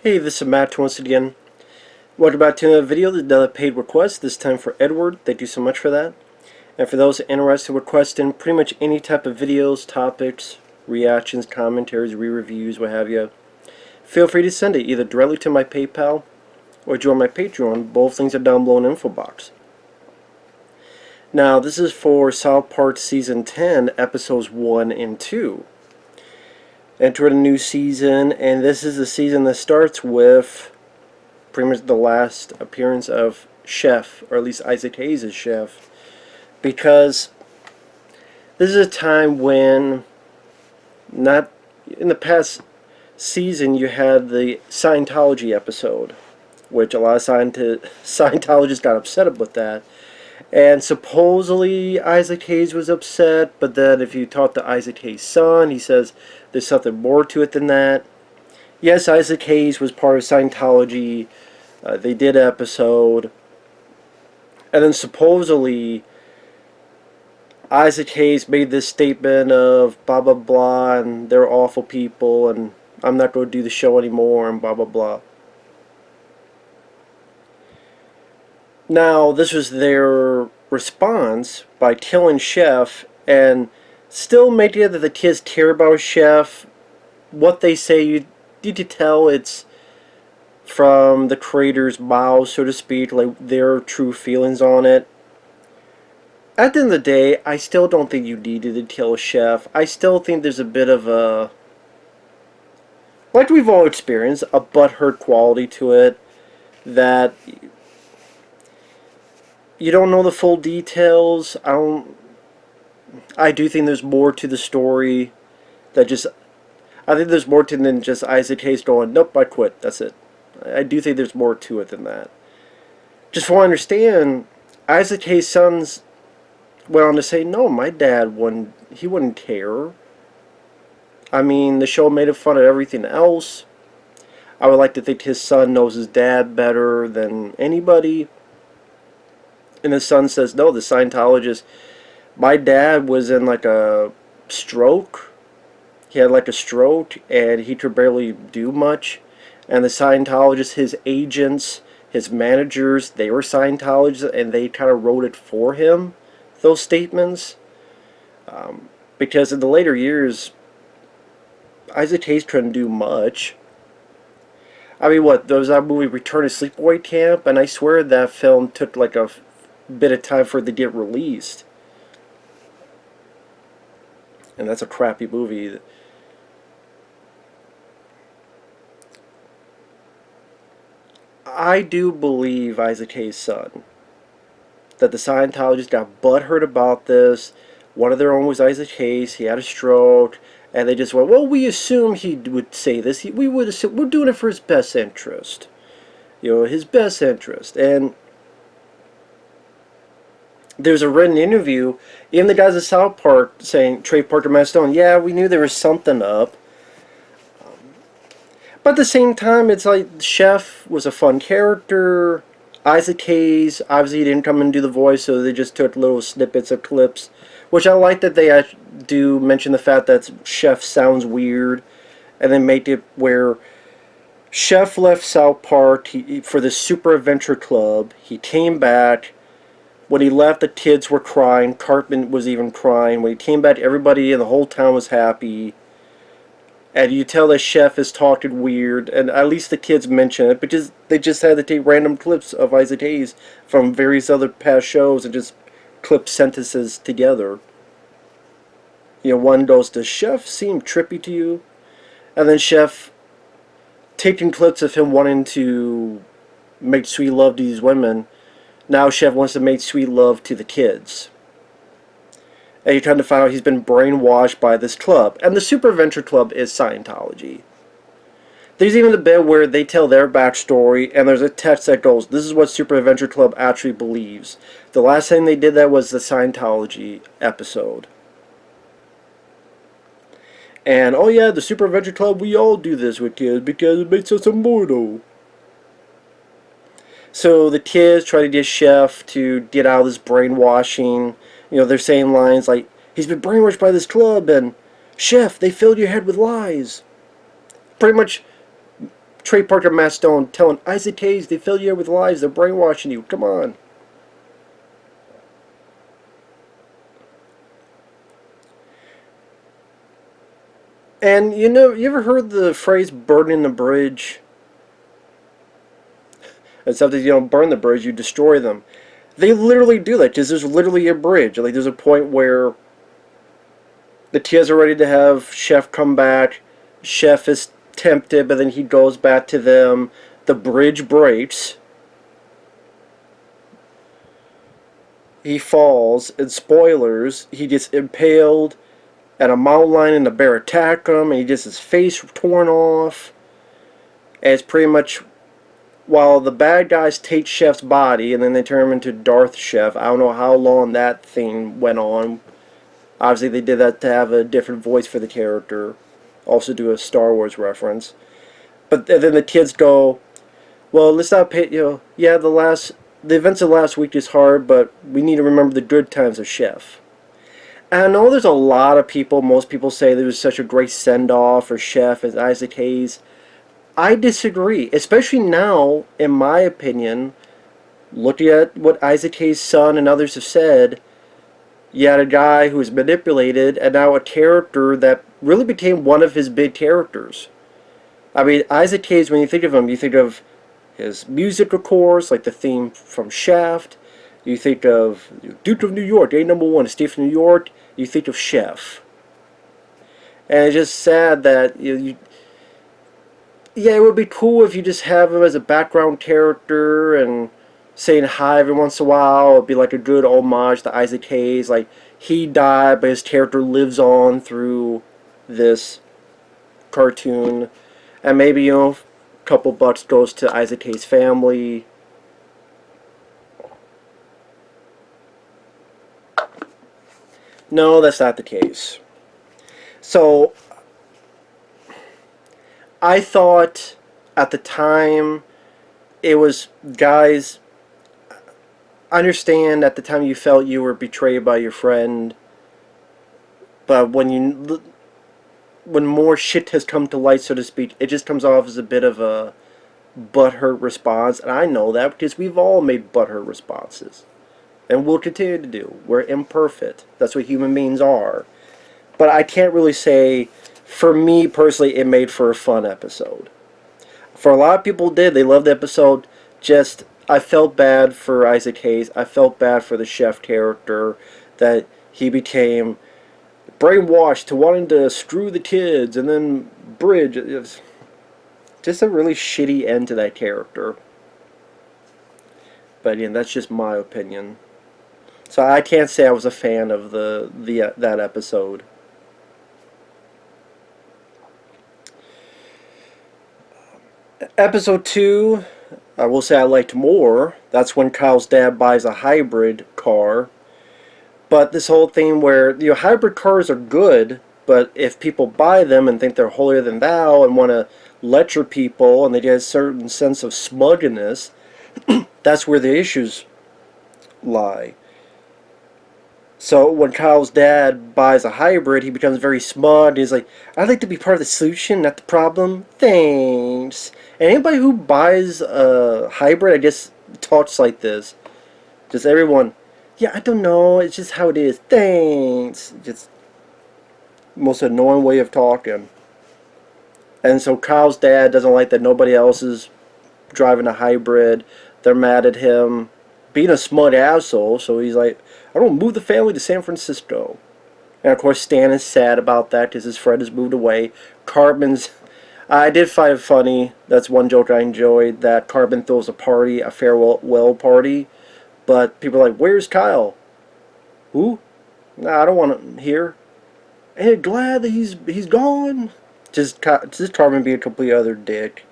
Hey, this is Matt once again. Welcome back to another video. Another paid request, this time for Edward. Thank you so much for that. And for those interested in requesting pretty much any type of videos, topics, reactions, commentaries, re-reviews, what have you, feel free to send it either directly to my PayPal or join my Patreon. Both links are down below in the info box. Now, this is for South Park Season 10, Episodes 1 and 2. Entered a new season, and this is the season that starts with pretty much the last appearance of Chef, or at least Isaac Hayes as Chef, because this is a time when, not in the past season, you had the Scientology episode, which a lot of Scientologists got upset with that. And supposedly Isaac Hayes was upset, but then if you talk to Isaac Hayes' son, he says there's something more to it than that. Yes, Isaac Hayes was part of Scientology. They did an episode. And then supposedly Isaac Hayes made this statement of blah blah blah, and they're awful people, and I'm not going to do the show anymore, and blah blah blah. Now, this was their response by killing Chef and still making it that the kids care about Chef. What they say, you need to tell it's from the creator's mouth, so to speak, like their true feelings on it. At the end of the day, I still don't think you needed to kill Chef. I still think there's a bit of a, like we've all experienced, a butthurt quality to it, that you don't know the full details. I do think there's more to the story that just, I think there's more to it than just Isaac Hayes going, nope, I quit, that's it. I do think there's more to it than that. Just so I understand, Isaac Hayes' sons went on to say, no, my dad wouldn't care. I mean, the show made fun of everything else. I would like to think his son knows his dad better than anybody. And his son says, no, the Scientologist, my dad was in like a stroke. He had like a stroke and he could barely do much. And the Scientologists, his agents, his managers, they were Scientologists, and they kind of wrote it for him, those statements. Because in the later years, Isaac Hayes couldn't do much. I mean, what, there was that movie Return to Sleepaway Camp, and I swear that film took like a bit of time for it to get released. And that's a crappy movie. I do believe Isaac Hayes' son, that the Scientologists got butthurt about this. One of their own was Isaac Hayes. He had a stroke, and they just went, well, we assumed he would say this. We would assume, we're doing it for his best interest. You know, his best interest. And there's a written interview, even the guys at South Park saying, Trey Parker, Matt Stone, yeah, we knew there was something up. But at the same time, it's like Chef was a fun character. Isaac Hayes, obviously he didn't come and do the voice, so they just took little snippets of clips. Which I like that they do mention the fact that Chef sounds weird. And then make it where Chef left South Park for the Super Adventure Club. He came back. When he left, the kids were crying. Cartman was even crying. When he came back, everybody in the whole town was happy. And you tell the Chef is talking weird, and at least the kids mention it, because they just had to take random clips of Isaac Hayes from various other past shows and just clip sentences together. You know, one goes, does Chef seem trippy to you? And then Chef taking clips of him wanting to make sweet love to these women. Now Chef wants to make sweet love to the kids. And you kind of find out he's been brainwashed by this club. And the Super Adventure Club is Scientology. There's even a bit where they tell their backstory, and there's a text that goes, this is what Super Adventure Club actually believes. The last time they did that was the Scientology episode. And, oh yeah, the Super Adventure Club, we all do this with kids because it makes us immortal. So the kids try to get Chef to get out of this brainwashing. You know, they're saying lines like, he's been brainwashed by this club, and Chef, they filled your head with lies. Pretty much Trey Parker, Matt Stone telling Isaac Hayes they fill you with lies, they're brainwashing you. Come on. And you ever heard the phrase burning the bridge? It's something you don't burn the bridge, you destroy them. They literally do that, because there's literally a bridge. Like, there's a point where the Tias are ready to have Chef come back. Chef is tempted, but then he goes back to them. The bridge breaks. He falls, and spoilers, he gets impaled at a mountain lion and the bear attack him, and he gets his face torn off. And it's pretty much, while the bad guys take Chef's body and then they turn him into Darth Chef. I don't know how long that thing went on. Obviously they did that to have a different voice for the character. Also do a Star Wars reference. But then the kids go, well, let's not pay, yeah, the events of last week is hard, but we need to remember the good times of Chef. And I know there's a lot of people, most people say there was such a great send-off for Chef as Isaac Hayes. I disagree, especially now, in my opinion, looking at what Isaac Hayes' son and others have said. You had a guy who was manipulated, and now a character that really became one of his big characters. I mean, Isaac Hayes, when you think of him, you think of his music, of course, like the theme from Shaft. You think of Duke of New York, A#1, Steve from New York. You think of Chef. And it's just sad that yeah, it would be cool if you just have him as a background character and saying hi every once in a while. It would be like a good homage to Isaac Hayes. Like, he died, but his character lives on through this cartoon. And maybe, a couple bucks goes to Isaac Hayes' family. No, that's not the case. So, I thought at the time it was, guys, I understand at the time you felt you were betrayed by your friend, but when more shit has come to light, so to speak, it just comes off as a bit of a butthurt response. And I know that because we've all made butthurt responses, and we'll continue to do. We're imperfect. That's what human beings are. But I can't really say, for me personally, it made for a fun episode. For a lot of people did. They loved the episode. Just, I felt bad for Isaac Hayes. I felt bad for the Chef character, that he became brainwashed to wanting to screw the kids, and then Bridge. It was just a really shitty end to that character. But again, that's just my opinion. So I can't say I was a fan of that episode. Episode 2, I will say I liked more. That's when Kyle's dad buys a hybrid car. But this whole thing where, hybrid cars are good, but if people buy them and think they're holier than thou and want to lecture people and they get a certain sense of smugness, that's where the issues lie. So when Kyle's dad buys a hybrid, he becomes very smug. He's like, I'd like to be part of the solution, not the problem. Thanks. And anybody who buys a hybrid, I guess, talks like this. Just everyone, yeah, I don't know. It's just how it is. Thanks. Just most annoying way of talking. And so Kyle's dad doesn't like that nobody else is driving a hybrid. They're mad at him being a smug asshole. So he's like, I don't move the family to San Francisco. And of course Stan is sad about that because his friend has moved away. Cartman's, I did find it funny, that's one joke I enjoyed, that Cartman throws a party, a farewell party, but people are like, where's Kyle? Who? Nah, I don't want him here. Hey, glad that he's gone. Just Cartman being a complete other dick.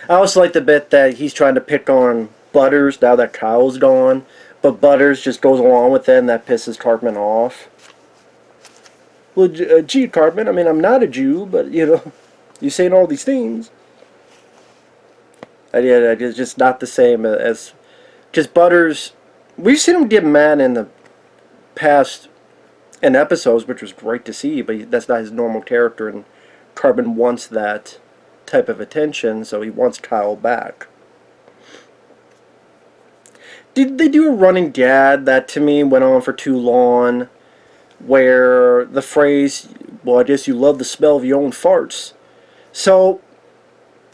I also like the bit that he's trying to pick on Butters now that Kyle's gone. But Butters just goes along with it, and that pisses Cartman off. Well, gee, Cartman, I mean, I'm not a Jew, but, you're saying all these things. And yeah, it's just not the same as... Because Butters... We've seen him get mad in the past in episodes, which was great to see, but that's not his normal character, and Cartman wants that type of attention, so he wants Kyle back. Did they do a running gag that to me went on for too long, where the phrase, well, I guess you love the smell of your own farts. So,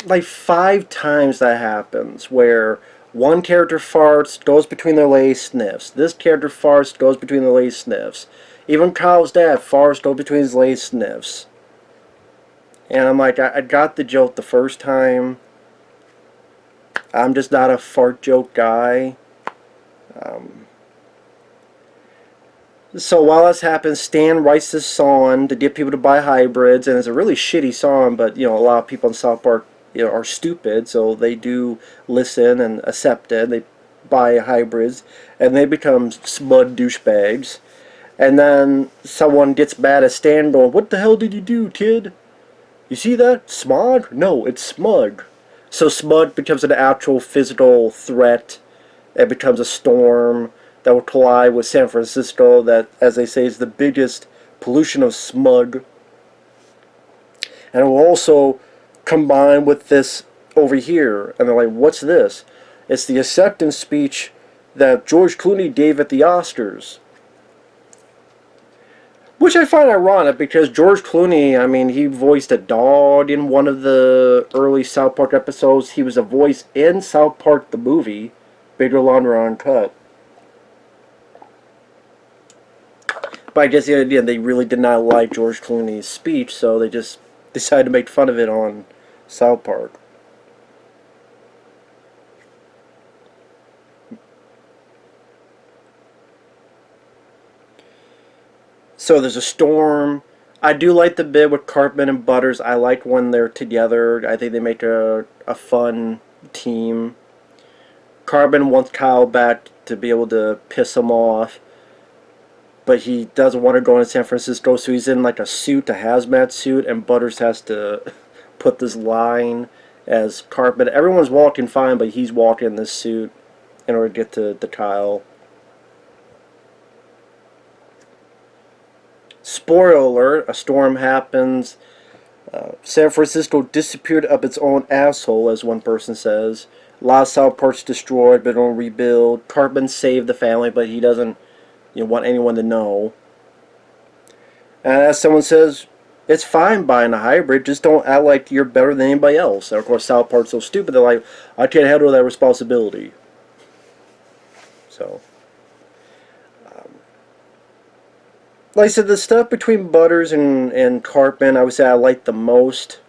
like 5 times that happens, where one character farts, goes between their legs, sniffs. This character farts, goes between their legs, sniffs. Even Kyle's dad farts, goes between his legs, sniffs. And I'm like, I got the joke the first time. I'm just not a fart joke guy. So while this happens, Stan writes this song to get people to buy hybrids, and it's a really shitty song, but a lot of people in South Park are stupid, so they do listen and accept it. They buy hybrids, and they become smug douchebags. And then someone gets mad at Stan, going, "What the hell did you do, kid? You see that? Smog? No, it's smug." So smug becomes an actual physical threat. It becomes a storm that will collide with San Francisco, that, as they say, is the biggest pollution of smug. And it will also combine with this over here. And they're like, what's this? It's the acceptance speech that George Clooney gave at the Oscars. Which I find ironic, because George Clooney, I mean, he voiced a dog in one of the early South Park episodes. He was a voice in South Park the movie, Bigger, Longer, Uncut. But I guess the idea, they really did not like George Clooney's speech, so they just decided to make fun of it on South Park. So there's a storm. I do like the bit with Cartman and Butters. I like when they're together. I think they make a fun team. Cartman wants Kyle back to be able to piss him off, but he doesn't want to go into San Francisco, so he's in like a suit, a hazmat suit, and Butters has to put this line as Cartman. Everyone's walking fine, but he's walking in this suit in order to get to Kyle. Spoiler alert, a storm happens. San Francisco disappeared up its own asshole, as one person says. A lot of South Park's destroyed, but it'll rebuild. Cartman saved the family, but he doesn't want anyone to know. And as someone says, it's fine buying a hybrid, just don't act like you're better than anybody else. And of course, South Park's so stupid, they're like, I can't handle that responsibility. So, like I said, the stuff between Butters and Cartman, I would say I like the most.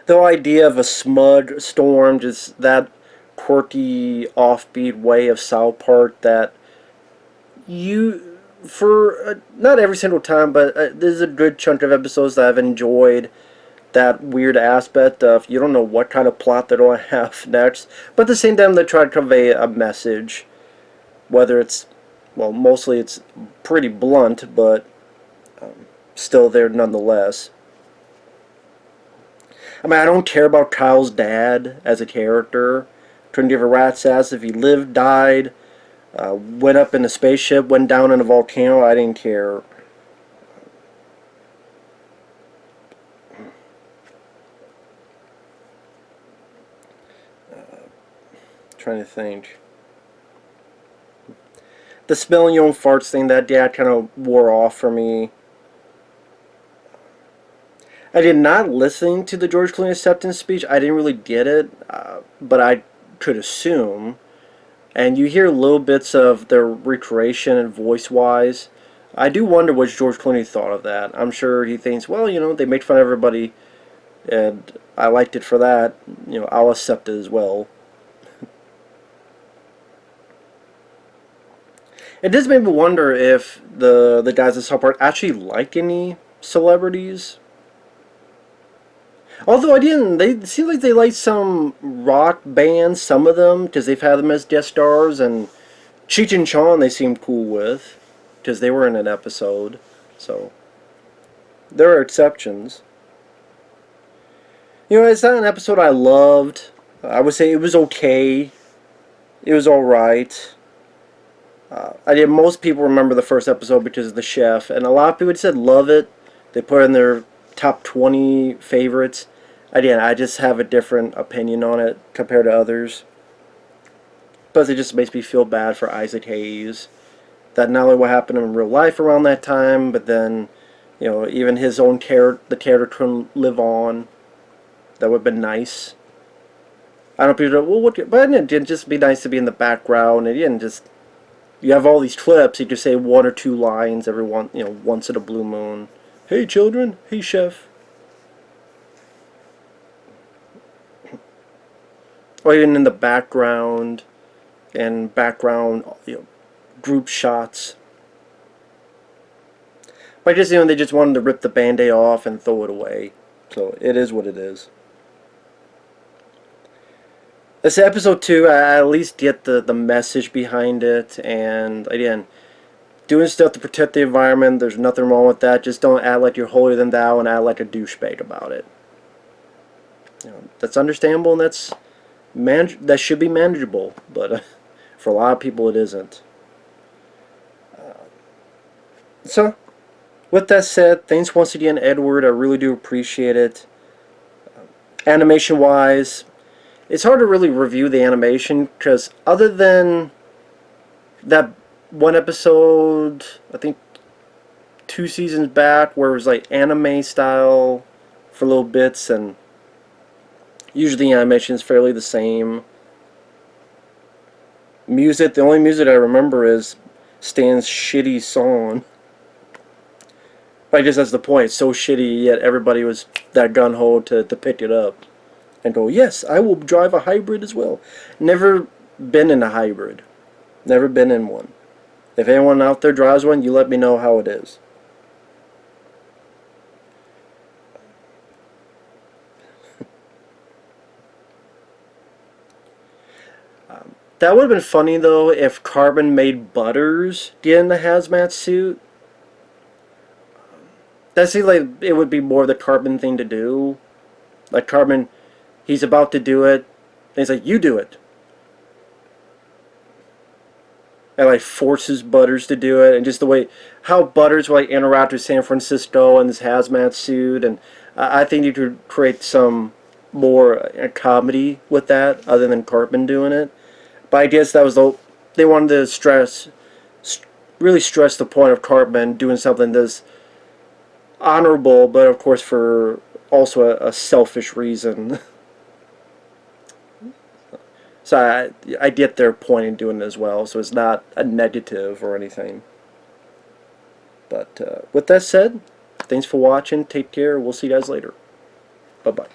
The idea of a smug storm, just that quirky, offbeat way of South Park that for not every single time, but there's a good chunk of episodes that I've enjoyed that weird aspect of you don't know what kind of plot they're going to have next, but at the same time they try to convey a message, whether it's, well, mostly it's pretty blunt, but still there nonetheless. I mean, I don't care about Kyle's dad as a character. Couldn't give a rat's ass if he lived, died, went up in a spaceship, went down in a volcano. I didn't care. Trying to think. The smelling your own farts thing, that dad kind of wore off for me. I did not listen to the George Clooney acceptance speech. I didn't really get it, but I could assume. And you hear little bits of their recreation and voice-wise. I do wonder what George Clooney thought of that. I'm sure he thinks, well, they made fun of everybody, and I liked it for that. I'll accept it as well. It does make me wonder if the guys at South Park actually like any celebrities. Although I didn't, they seem like they like some rock bands, some of them, because they've had them as guest stars, and Cheech and Chong they seem cool with, because they were in an episode, so there are exceptions. It's not an episode I loved. I would say it was okay. It was alright. Most people remember the first episode because of the chef, and a lot of people said love it. They put in their top 20 favorites. Again, I just have a different opinion on it compared to others. But it just makes me feel bad for Isaac Hayes. That not only what happened in real life around that time, but then, you know, even his own character, the character couldn't live on. That would have been nice. I don't know, well, what, but it'd just be nice to be in the background, and again, just, you have all these clips, you just say one or two lines every one, you know, once in a blue moon. Hey children, hey chef. Or even in the background, and background, you know, group shots. But I just, you know, they just wanted to rip the band-aid off and throw it away. So it is what it is. This episode 2, I at least get the message behind it, and again, doing stuff to protect the environment, there's nothing wrong with that. Just don't act like you're holier than thou and act like a douchebag about it. You know, that's understandable, and that should be manageable, but for a lot of people it isn't. So, with that said, thanks once again, Edward. I really do appreciate it. Animation-wise, it's hard to really review the animation, because other than that one episode, I think 2 seasons back, where it was like anime style for little bits, and usually the animation is fairly the same. Music, the only music I remember is Stan's shitty song. But I guess that's the point, it's so shitty, yet everybody was that gung-ho to pick it up. And go, yes, I will drive a hybrid as well. Never been in a hybrid. Never been in one. If anyone out there drives one, you let me know how it is. That would have been funny, though, if Carbon made Butters get in the hazmat suit. That seems like it would be more the Carbon thing to do. Like, Carbon, he's about to do it, and he's like, you do it. And, like, forces Butters to do it, and just the way, how Butters will, like, interact with San Francisco in this hazmat suit, and I think you could create some more comedy with that, other than Carbon doing it. But I guess that was they wanted to really stress the point of Cartman doing something that's honorable, but of course for also a selfish reason. So I get their point in doing it as well, so it's not a negative or anything. But with that said, thanks for watching, take care, we'll see you guys later. Bye-bye.